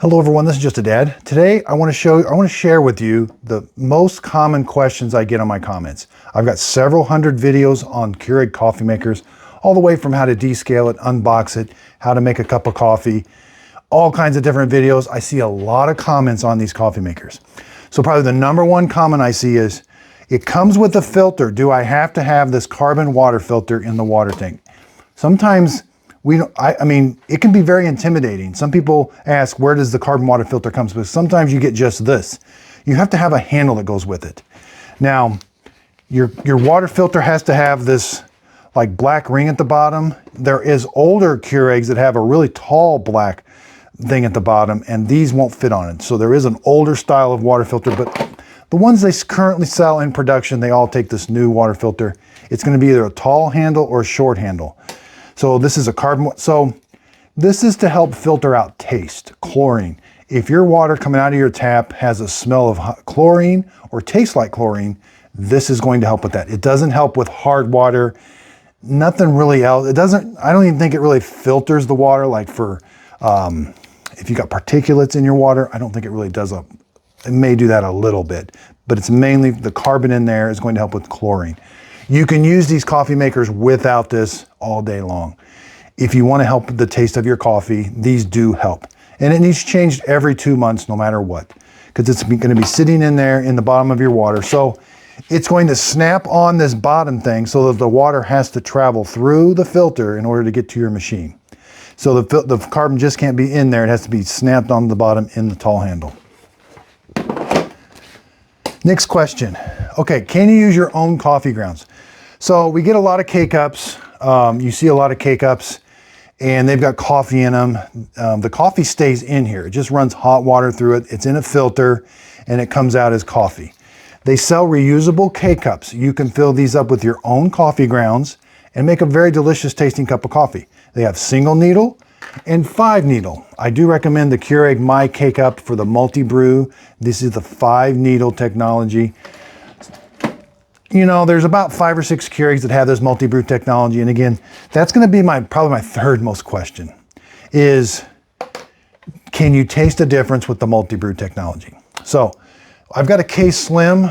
Hello everyone, this is Just a Dad. Today I want to share with you the most common questions I get on my comments. I've got several hundred videos on Keurig coffee makers, all the way from how to descale it, unbox it, how to make a cup of coffee, all kinds of different videos. I see a lot of comments on these coffee makers. So probably the number one comment I see is, it comes with a filter. Do I have to have this carbon water filter in the water tank? Sometimes I mean, it can be very intimidating. Some people ask, where does the carbon water filter come from? Sometimes you get just this. You have to have a handle that goes with it. Now, your water filter has to have this like black ring at the bottom. There is older Keurigs that have a really tall black thing at the bottom, and these won't fit on it. So there is an older style of water filter, but the ones they currently sell in production, they all take this new water filter. It's going to be either a tall handle or a short handle. So this is a carbon, so this is to help filter out taste, chlorine. If your water coming out of your tap has a smell of chlorine or tastes like chlorine, this is going to help with that. It doesn't help with hard water, nothing really else. It doesn't, I don't even think it really filters the water, like for, if you got particulates in your water, I don't think it really does it may do that a little bit, but it's mainly the carbon in there is going to help with chlorine. You can use these coffee makers without this all day long. If you want to help the taste of your coffee, these do help. And it needs changed every 2 months, no matter what, because it's going to be sitting in there in the bottom of your water. So it's going to snap on this bottom thing so that the water has to travel through the filter in order to get to your machine. So the carbon just can't be in there. It has to be snapped on the bottom in the tall handle. Next question. Okay, can you use your own coffee grounds? So we get a lot of K-Cups. You see a lot of K-Cups and they've got coffee in them. The coffee stays in here. It just runs hot water through it. It's in a filter and it comes out as coffee. They sell reusable K-Cups. You can fill these up with your own coffee grounds and make a very delicious tasting cup of coffee. They have single needle and 5 needle. I do recommend the Keurig My K-Cup for the multi-brew. This is the 5 needle technology. You know, there's about 5 or 6 Keurigs that have this multi-brew technology. And again, that's going to be probably my third most question is, can you taste a difference with the multi-brew technology? So I've got a Case Slim.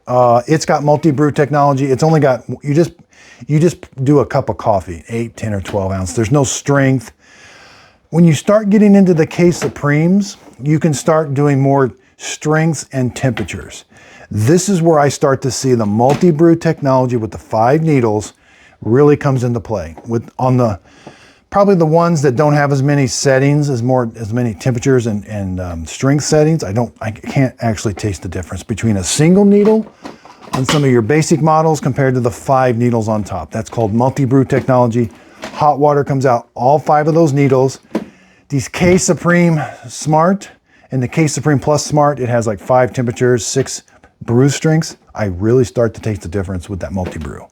It's got multi-brew technology. It's only got, you just do a cup of coffee, 8, 10, or 12 ounce. There's no strength. When you start getting into the Case Supremes, you can start doing more strengths and temperatures. This is where I start to see the multi-brew technology with the 5 needles really comes into play. Probably the ones that don't have as many settings, as many temperatures and strength settings, I can't actually taste the difference between a single needle on some of your basic models compared to the 5 needles on top. That's called multi-brew technology. Hot water comes out all 5 of those needles. These Case Supreme Smart and the Case Supreme Plus Smart, it has like 5 temperatures, 6 brew strengths. I really start to taste the difference with that multi-brew.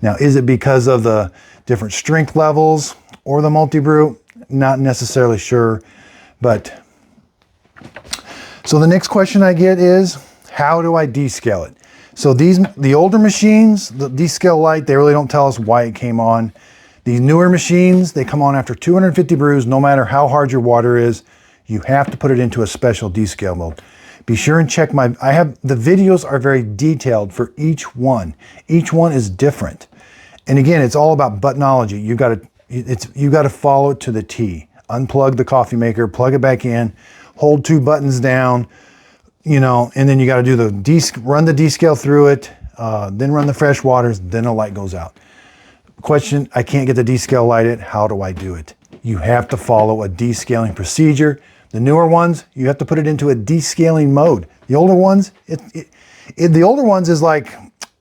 Now, is it because of the different strength levels or the multi-brew? Not necessarily sure, but so the next question I get is, how do I descale it? So the older machines, the descale light, they really don't tell us why it came on. These newer machines, they come on after 250 brews, no matter how hard your water is. You have to put it into a special descale mode. Be sure and check the videos are very detailed for each one. Each one is different. And again, it's all about buttonology. You got to follow it to the T. Unplug the coffee maker, plug it back in, hold 2 buttons down, you know, and then you got to do run the descale through it, then run the fresh waters, then a light goes out. Question, I can't get the descale lighted. How do I do it? You have to follow a descaling procedure. The newer ones, you have to put it into a descaling mode. The older ones, the older ones is like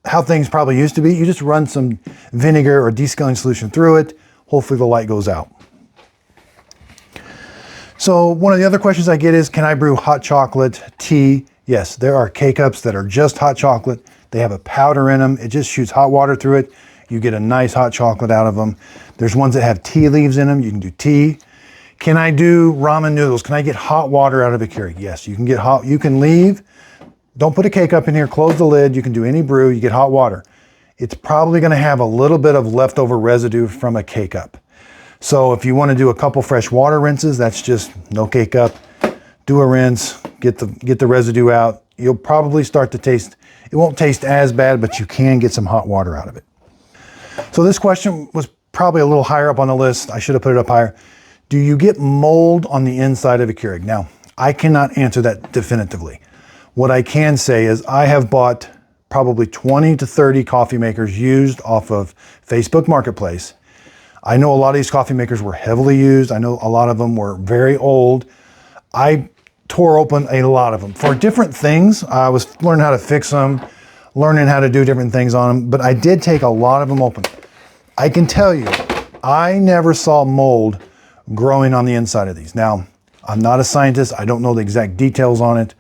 how things probably used to be. You just run some vinegar or descaling solution through it. Hopefully the light goes out. So one of the other questions I get is, can I brew hot chocolate, tea? Yes, there are K-Cups that are just hot chocolate. They have a powder in them. It just shoots hot water through it. You get a nice hot chocolate out of them. There's ones that have tea leaves in them. You can do tea. Can I do ramen noodles? Can I get hot water out of a Keurig? Yes, you can get hot. You can leave. Don't put a K-Cup in here. Close the lid. You can do any brew. You get hot water. It's probably going to have a little bit of leftover residue from a K-Cup. So if you want to do a couple fresh water rinses, that's just no K-Cup. do a rinse, get the residue out. You'll probably start to taste, it won't taste as bad, but you can get some hot water out of it. So this question was probably a little higher up on the list. I should have put it up higher. Do you get mold on the inside of a Keurig? Now, I cannot answer that definitively. What I can say is I have bought probably 20 to 30 coffee makers used off of Facebook Marketplace. I know a lot of these coffee makers were heavily used. I know a lot of them were very old. I tore open a lot of them for different things. I was learning how to fix them, learning how to do different things on them, but I did take a lot of them open. I can tell you, I never saw mold growing on the inside of these. Now, I'm not a scientist. I don't know the exact details on it.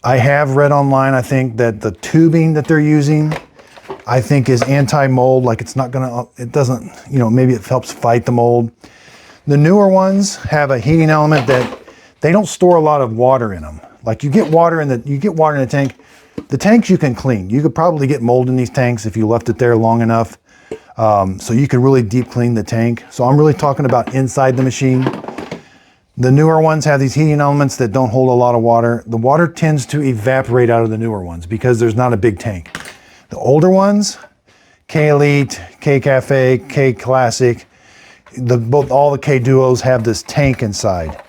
I have read online, I think, that the tubing that they're using, I think is anti-mold. Like it's not gonna, it doesn't, you know, maybe it helps fight the mold. The newer ones have a heating element that they don't store a lot of water in them. Like you get water in the tank. The tanks you can clean. You could probably get mold in these tanks if you left it there long enough. So you can really deep clean the tank. So I'm really talking about inside the machine. The newer ones have these heating elements that don't hold a lot of water. The water tends to evaporate out of the newer ones because there's not a big tank. The older ones, K Elite, K Cafe, K Classic, all the K Duos have this tank inside.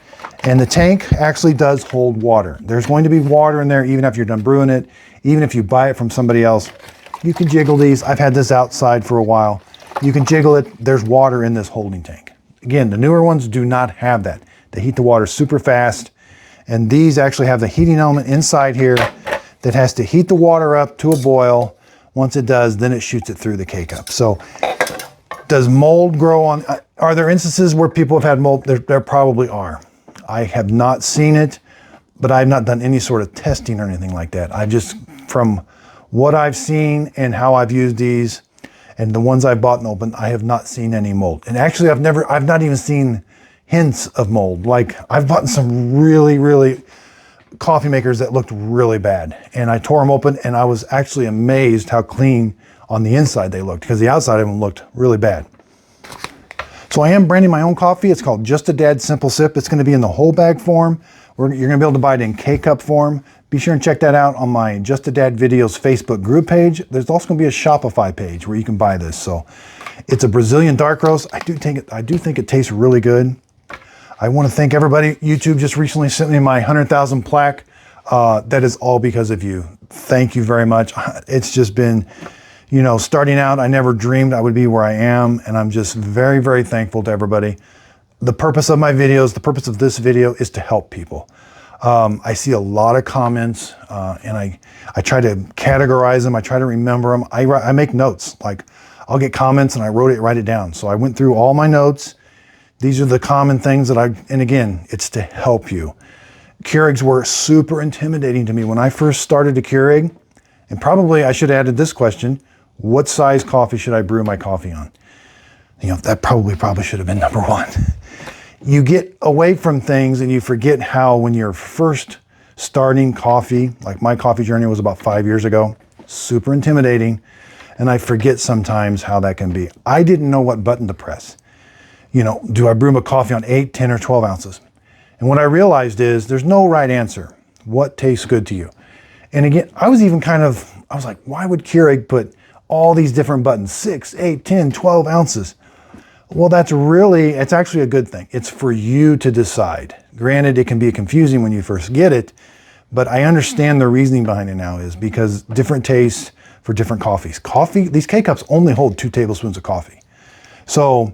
And the tank actually does hold water. There's going to be water in there even if you're done brewing it, even if you buy it from somebody else. You can jiggle these. I've had this outside for a while. You can jiggle it. There's water in this holding tank. Again, the newer ones do not have that. They heat the water super fast. And these actually have the heating element inside here that has to heat the water up to a boil. Once it does, then it shoots it through the K-Cup. So does mold grow on, are there instances where people have had mold? There probably are. I have not seen it, but I've not done any sort of testing or anything like that. I just, from what I've seen and how I've used these and the ones I've bought and opened, I have not seen any mold. And actually I've not even seen hints of mold. Like I've bought some really coffee makers that looked really bad. And I tore them open and I was actually amazed how clean on the inside they looked because the outside of them looked really bad. So I am branding my own coffee. It's called Just a Dad Simple Sip. It's going to be in the whole bag form. You're going to be able to buy it in K-Cup form. Be sure and check that out on my Just a Dad Videos Facebook group page. There's also going to be a Shopify page where you can buy this. So it's a Brazilian dark roast. I do think it tastes really good. I want to thank everybody. YouTube just recently sent me my 100,000 plaque. That is all because of you. Thank you very much. It's just been, you know, starting out, I never dreamed I would be where I am. And I'm just very thankful to everybody. The purpose of my videos, the purpose of this video is to help people. I see a lot of comments and I try to categorize them. I try to remember them. I make notes. Like I'll get comments and I write it down. So I went through all my notes. These are the common things that and again, it's to help you. Keurigs were super intimidating to me when I first started a Keurig. And probably I should have added this question: what size coffee should I brew my coffee on? You know, that probably should have been number one. You get away from things and you forget how when you're first starting coffee, like my coffee journey was about 5 years ago, super intimidating. And I forget sometimes how that can be. I didn't know what button to press. You know, do I brew my coffee on 8, 10, or 12 ounces? And what I realized is there's no right answer. What tastes good to you? And again, I was like, why would Keurig put all these different buttons, 6, 8, 10, 12 ounces? Well, it's actually a good thing. It's for you to decide. Granted, it can be confusing when you first get it, but I understand the reasoning behind it now is because different tastes for different coffees. These K-Cups only hold 2 tablespoons of coffee. So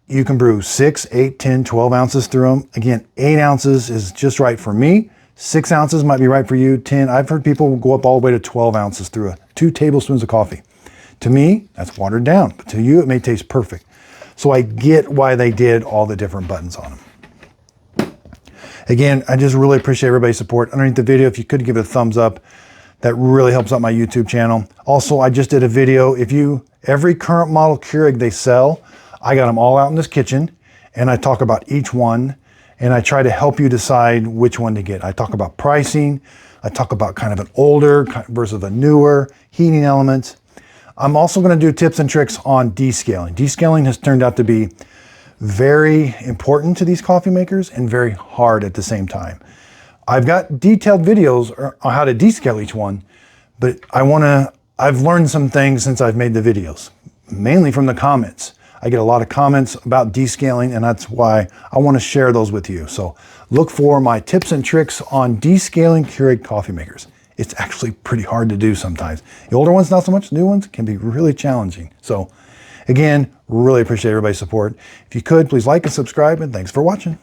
you can brew 6, 8, 10, 12 ounces through them. Again, 8 ounces is just right for me. 6 ounces might be right for you. 10, I've heard people go up all the way to 12 ounces through 2 tablespoons of coffee. To me, that's watered down, but to you, it may taste perfect. So I get why they did all the different buttons on them. Again, I just really appreciate everybody's support. Underneath the video, if you could give it a thumbs up, that really helps out my YouTube channel. Also, I just did a video. Every current model Keurig they sell, I got them all out in this kitchen and I talk about each one and I try to help you decide which one to get. I talk about pricing. I talk about kind of an older versus a newer, heating elements. I'm also going to do tips and tricks on descaling. Descaling has turned out to be very important to these coffee makers and very hard at the same time. I've got detailed videos on how to descale each one, but I've learned some things since I've made the videos, mainly from the comments. I get a lot of comments about descaling, and that's why I want to share those with you. So look for my tips and tricks on descaling Keurig coffee makers. It's actually pretty hard to do sometimes. The older ones, not so much. New ones can be really challenging. So again, really appreciate everybody's support. If you could, please like and subscribe, and thanks for watching.